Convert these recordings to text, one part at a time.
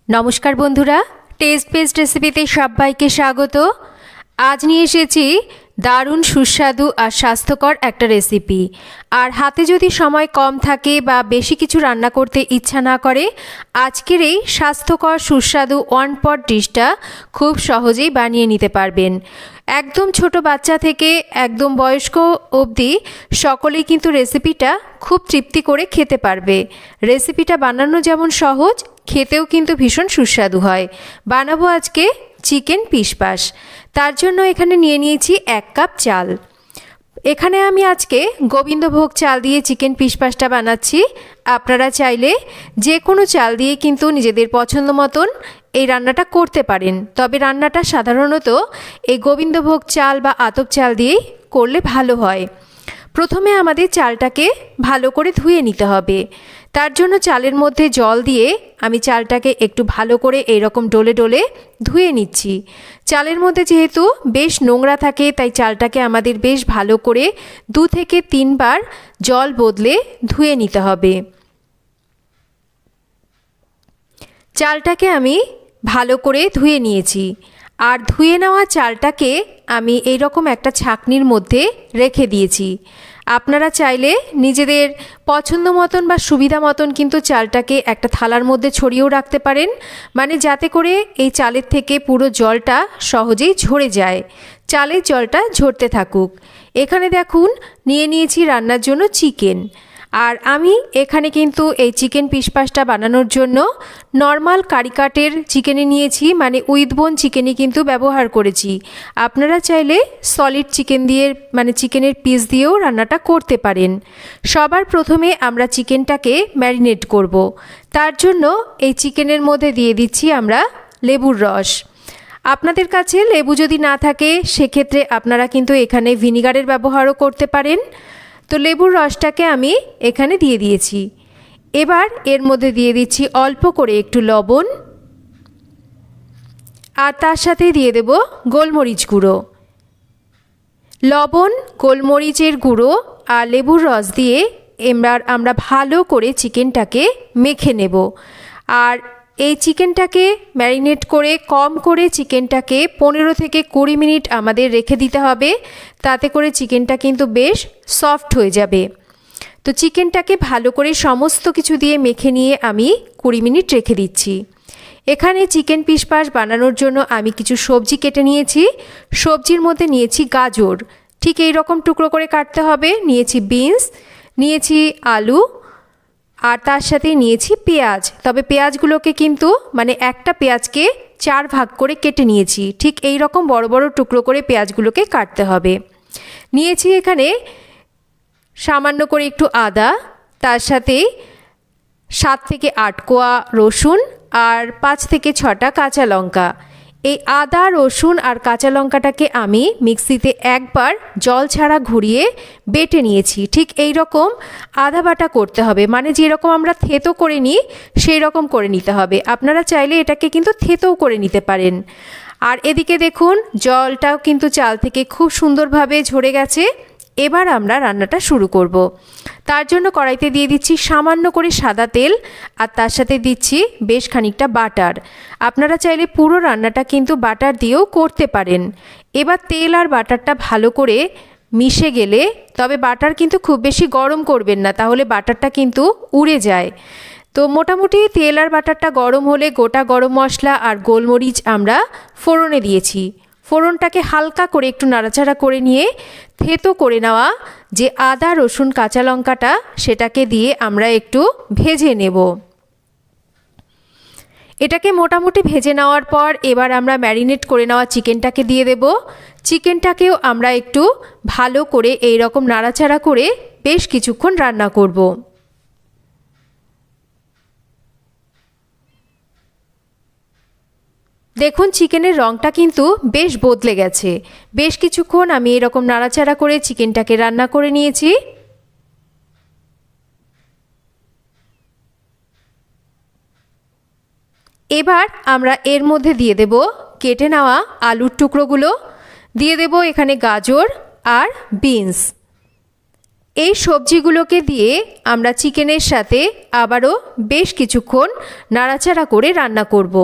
নমস্কার বন্ধুরা, test best রেসিপিতে সবাইকে স্বাগত। আজ নিয়ে এসেছি দারুণ সুস্বাদু আর স্বাস্থ্যকর একটা রেসিপি। আর হাতে যদি সময় কম থাকে বা বেশি কিছু রান্না করতে ইচ্ছা না করে, আজকের এই স্বাস্থ্যকর সুস্বাদু ওয়ান পট ডিশটা খুব সহজেই বানিয়ে নিতে পারবেন। একদম ছোট বাচ্চা থেকে একদম বয়স্ক অবধি সকলেই কিন্তু রেসিপিটা খুব তৃপ্তি করে খেতে পারবে। রেসিপিটা বানানো যেমন সহজ, খেতেও কিন্তু ভীষণ সুস্বাদু হয়। বানাবো আজকে চিকেন পিশপাশ। তার জন্য এখানে নিয়ে নিয়েছি 1 কাপ চাল। এখানে আমি আজকে গোবিন্দভোগ চাল দিয়ে চিকেন পিশপাশটা বানাচ্ছি। আপনারা চাইলে যে কোনো চাল দিয়ে কিন্তু নিজেদের পছন্দ মতন এই রান্নাটা করতে পারেন, তবে রান্নাটা সাধারণত এই গোবিন্দভোগ চাল বা আতপ চাল দিয়েই করলে ভালো হয়। প্রথমে আমাদের চালটাকে ভালো করে ধুয়ে নিতে হবে। তার জন্য চালের মধ্যে জল দিয়ে আমি চালটাকে একটু ভালো করে এইরকম ডলে ডলে ধুয়ে নিচ্ছি। চালের মধ্যে যেহেতু বেশ নোংরা থাকে, তাই চালটাকে আমাদের বেশ ভালো করে 2 থেকে 3 বার জল বদলে ধুয়ে নিতে হবে। চালটাকে আমি ভালো করে ধুয়ে নিয়েছি। আর ধুয়ে নেওয়া চালটাকে আমি এইরকম একটা ছাঁকনির মধ্যে রেখে দিয়েছি। আপনারা চাইলে নিজেদের পছন্দ মতন বা সুবিধা মতন কিন্তু চালটাকে একটা থালার মধ্যে ছড়িয়েও রাখতে পারেন, মানে যাতে করে এই চালের থেকে পুরো জলটা সহজেই ঝরে যায়, চালের জলটা ঝরতে থাকুক। এখানে দেখুন নিয়ে নিয়েছি রান্নার জন্য চিকেন। আর আমি এখানে কিন্তু এই চিকেন পিশপাশটা বানানোর জন্য নর্মাল কারিকাটের চিকেনে নিয়েছি, মানে উইথ বোন চিকেনই কিন্তু ব্যবহার করেছি। আপনারা চাইলে সলিড চিকেন দিয়ে, মানে চিকেনের পিস দিয়েও রান্নাটা করতে পারেন। সবার প্রথমে আমরা চিকেনটাকে ম্যারিনেট করব। তার জন্য এই চিকেনের মধ্যে দিয়ে দিচ্ছি আমরা লেবুর রস। আপনাদের কাছে লেবু যদি না থাকে, সেক্ষেত্রে আপনারা কিন্তু এখানে ভিনিগারের ব্যবহারও করতে পারেন। তো লেবুর রসটাকে আমি এখানে দিয়ে দিয়েছি। এবার এর মধ্যে দিয়ে দিচ্ছি অল্প করে একটু লবণ, আর তার সাথে দিয়ে দেব গোলমরিচ গুঁড়ো। লবণ, গোলমরিচের গুঁড়ো আর লেবুর রস দিয়ে এবার আমরা ভালো করে চিকেনটাকে মেখে নেব। আর এই চিকেনটাকে ম্যারিনেট করে কম করে চিকেনটাকে 15 থেকে 20 মিনিট আমাদের রেখে দিতে হবে। তাতে করে চিকেনটা কিন্তু বেশ সফট হয়ে যাবে। তো চিকেনটাকে ভালো করে সমস্ত কিছু দিয়ে মেখে নিয়ে আমি 20 মিনিট রেখে দিচ্ছি। এখানে চিকেন পিশপাশ বানানোর জন্য আমি কিছু সবজি কেটে নিয়েছি। সবজির মধ্যে নিয়েছি গাজর, ঠিক এই রকম টুকরো করে কাটতে হবে। নিয়েছি বিনস, নিয়েছি আলু, আর তার সাথে নিয়েছি পেঁয়াজ। তবে পেঁয়াজগুলোকে কিন্তু মানে একটা পেঁয়াজকে 4 ভাগ করে কেটে নিয়েছি। ঠিক এই রকম বড় বড় টুকরো করে পেঁয়াজগুলোকে কাটতে হবে। নিয়েছি এখানে সামান্য করে একটু আদা, তার সাথে 7 থেকে 8 কোয়া রসুন আর 5 থেকে 6টা কাঁচা লঙ্কা। এই আদা, রসুন আর কাঁচা লঙ্কাটাকে আমি মিক্সিতে একবার জল ছাড়া ঘুরিয়ে বেটে নিয়েছি। ঠিক এই রকম আদা বাটা করতে হবে, মানে যেরকম আমরা থেতো করে নিই সেই রকম করে নিতে হবে। আপনারা চাইলে এটাকে কিন্তু থেতোও করে নিতে পারেন। আর এদিকে দেখুন জলটাও কিন্তু চাল থেকে খুব সুন্দরভাবে ঝরে গেছে। এবার আমরা রান্নাটা শুরু করব। তার জন্য কড়াইতে দিয়ে দিচ্ছি সামান্য করে সাদা তেল, আর তার সাথে দিচ্ছি বেশ খানিকটা বাটার। আপনারা চাইলে পুরো রান্নাটা কিন্তু বাটার দিয়েও করতে পারেন। এবার তেল আর বাটারটা ভালো করে মিশে গেলে, তবে বাটার কিন্তু খুব বেশি গরম করবেন না, তাহলে বাটারটা কিন্তু উড়ে যায়। তো মোটামুটি তেল আর বাটারটা গরম হলে গোটা গরম মশলা আর গোলমরিচ আমরা ফোড়নে দিয়েছি। ফোড়নটাকে হালকা করে একটু নাড়াচাড়া করে নিয়ে থেতো করে নেওয়া যে আদা, রসুন, কাঁচা লঙ্কাটা, সেটাকে দিয়ে আমরা একটু ভেজে নেব। এটাকে মোটামুটি ভেজে নেওয়ার পর এবার আমরা ম্যারিনেট করে নেওয়া চিকেনটাকে দিয়ে দেব। চিকেনটাকেও আমরা একটু ভালো করে এই রকম নাড়াচাড়া করে বেশ কিছুক্ষণ রান্না করব। দেখুন চিকেনের রঙটা কিন্তু বেশ বদলে গেছে। বেশ কিছুক্ষণ আমি এরকম নাড়াচাড়া করে চিকেনটাকে রান্না করে নিয়েছি। এবার আমরা এর মধ্যে দিয়ে দেব কেটে নেওয়া আলুর টুকরোগুলো, দিয়ে দেব এখানে গাজর আর বিনস। এই সবজিগুলোকে দিয়ে আমরা চিকেনের সাথে আবারও বেশ কিছুক্ষণ নাড়াচাড়া করে রান্না করব।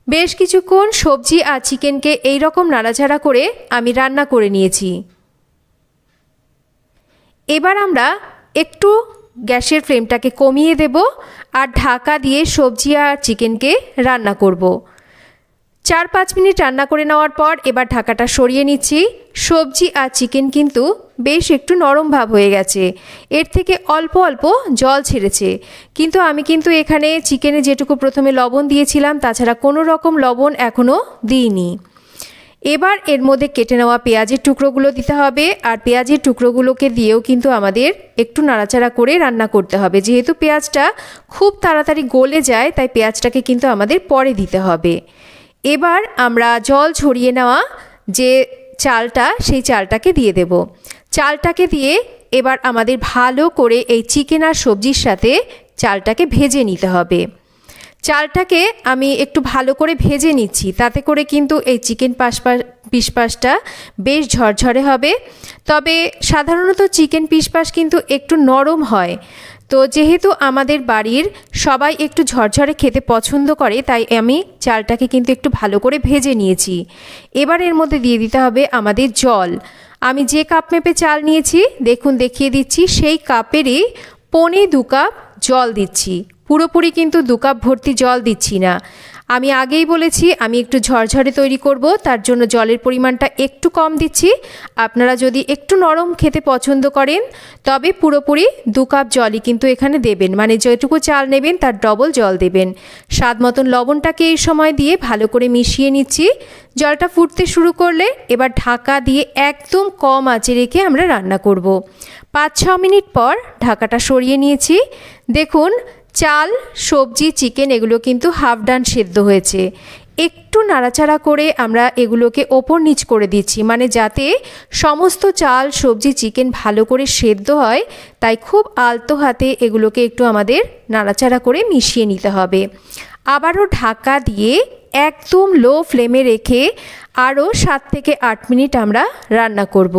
বেশ কিছুক্ষণ সবজি আর চিকেনকে এই রকম নাড়াচাড়া করে আমি রান্না করে নিয়েছি। এবার আমরা একটু গ্যাসের ফ্লেমটাকে কমিয়ে দেব আর ঢাকা দিয়ে সবজি আর চিকেনকে রান্না করব। 4-5 মিনিট রান্না করে নেওয়ার পর এবার ঢাকাটা সরিয়ে নিচ্ছি। সবজি আর চিকেন কিন্তু বেশ একটু নরম ভাব হয়ে গেছে, এর থেকে অল্প অল্প জল ছেড়েছে, কিন্তু আমি কিন্তু এখানে চিকেনে যেটুকু প্রথমে লবণ দিয়েছিলাম তাছাড়া কোনো রকম লবণ এখনও দিইনি। এবার এর মধ্যে কেটে নেওয়া পেঁয়াজের টুকরোগুলো দিতে হবে, আর পেঁয়াজের টুকরোগুলোকে দিয়েও কিন্তু আমাদের একটু নাড়াচাড়া করে রান্না করতে হবে। যেহেতু পেঁয়াজটা খুব তাড়াতাড়ি গলে যায় তাই পেঁয়াজটাকে কিন্তু আমাদের পরে দিতে হবে। এবার আমরা জল ঝরিয়ে নেওয়া যে চালটা সেই চালটাকে দিয়ে দেব। চালটাকে দিয়ে এবার আমাদের ভালো করে এই চিকেন আর সবজির সাথে চালটাকে ভেজে নিতে হবে। চালটাকে আমি একটু ভালো করে ভেজে নিচ্ছি, তাতে করে কিন্তু এই চিকেন পিসপাসটা বেশ ঝরঝরে হবে। তবে সাধারণত চিকেন পিসপাস কিন্তু একটু নরম হয়, তো যেহেতু আমাদের বাড়ির সবাই একটু ঝরঝরে খেতে পছন্দ করে তাই আমি চালটাকে কিন্তু একটু ভালো করে ভেজে নিয়েছি। এবার এর মধ্যে দিয়ে দিতে হবে আমাদের জল। আমি যে কাপ মেপে চাল নিয়েছি দেখুন দেখিয়ে দিচ্ছি, সেই কাপেরই 1.25 কাপ জল দিচ্ছি। পুরোপুরি কিন্তু 2 কাপ ভর্তি জল দিচ্ছি না। আমি আগেই বলেছি আমি একটু ঝরঝরে তৈরি করব, তার জন্য জলের পরিমাণটা একটু কম দিচ্ছি। আপনারা যদি একটু নরম খেতে পছন্দ করেন তবে পুরোপুরি 2 কাপ জলই কিন্তু এখানে দেবেন, মানে যেটুকু চাল নেবেন তার ডবল জল দেবেন। স্বাদ মতন লবণটাকে এই সময় দিয়ে ভালো করে মিশিয়ে নিচ্ছি। জলটা ফুটতে শুরু করলে এবার ঢাকা দিয়ে একদম কম আঁচে রেখে আমরা রান্না করব। 5-6 মিনিট পর ঢাকাটা সরিয়ে নিয়েছি। দেখুন চাল, সবজি, চিকেন এগুলো কিন্তু হাফ ডান সেদ্ধ হয়েছে। একটু নাড়াচাড়া করে আমরা এগুলোকে ওপর নিচ করে দিচ্ছি, মানে যাতে সমস্ত চাল, সবজি, চিকেন ভালো করে সেদ্ধ হয়, তাই খুব আলতো হাতে এগুলোকে একটু আমাদের নাড়াচাড়া করে মিশিয়ে নিতে হবে। আবারও ঢাকা দিয়ে একদম লো ফ্লেমে রেখে আরও 7 থেকে 8 মিনিট আমরা রান্না করব।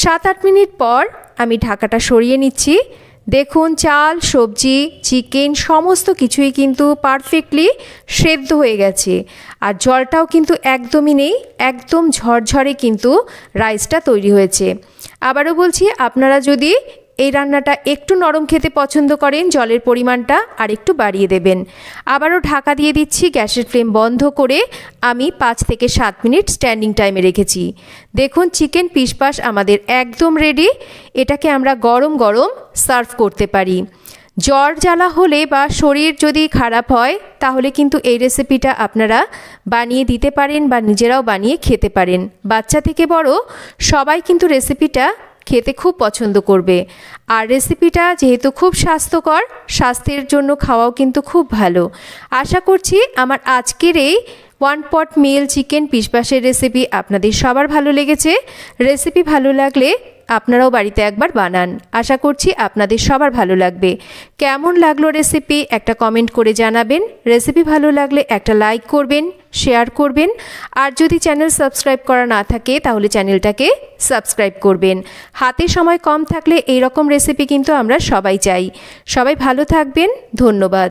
7-8 মিনিট পর আমি ঢাকাটা সরিয়ে নিচ্ছি। দেখুন চাল, সবজি, চিকেন সমস্ত কিছুই কিন্তু পারফেক্টলি সেদ্ধ হয়ে গেছে, আর জলটাও কিন্তু একদমই নেই, একদম ঝরঝরে কিন্তু রাইসটা তৈরি হয়েছে। আবারও বলছি, আপনারা যদি এই রান্নাটা একটু নরম খেতে পছন্দ করেন জলের পরিমাণটা আর একটু বাড়িয়ে দেবেন। আবারও ঢাকা দিয়ে দিচ্ছি, গ্যাসের ফ্লেম বন্ধ করে আমি 5 থেকে 7 মিনিট স্ট্যান্ডিং টাইমে রেখেছি। দেখুন চিকেন পিসপাস আমাদের একদম রেডি। এটাকে আমরা গরম গরম সার্ভ করতে পারি। জ্বর জ্বালা হলে বা শরীর যদি খারাপ হয় তাহলে কিন্তু এই রেসিপিটা আপনারা বানিয়ে দিতে পারেন বা নিজেরাও বানিয়ে খেতে পারেন। বাচ্চা থেকে বড় সবাই কিন্তু রেসিপিটা খেতে খুব পছন্দ করবে। আর রেসিপিটা যেহেতু খুব স্বাস্থ্যকর, স্বাস্থ্যের জন্য খাওয়াও কিন্তু খুব ভালো। আশা করছি আমার আজকের এই 1 পট মিল চিকেন পিসপাসের রেসিপি আপনাদের সবার ভালো লেগেছে। রেসিপি ভালো লাগলে আপনারাও বাড়িতে একবার বানান। আশা করছি আপনাদের সবার ভালো লাগবে। কেমন লাগলো রেসিপি একটা কমেন্ট করে জানাবেন। রেসিপি ভালো লাগলে একটা লাইক করবেন, শেয়ার করবেন, আর যদি চ্যানেল সাবস্ক্রাইব করা না থাকে তাহলে চ্যানেলটাকে সাবস্ক্রাইব করবেন। হাতে সময় কম থাকলে এই রকম রেসিপি কিন্তু আমরা সবাই চাই। সবাই ভালো থাকবেন, ধন্যবাদ।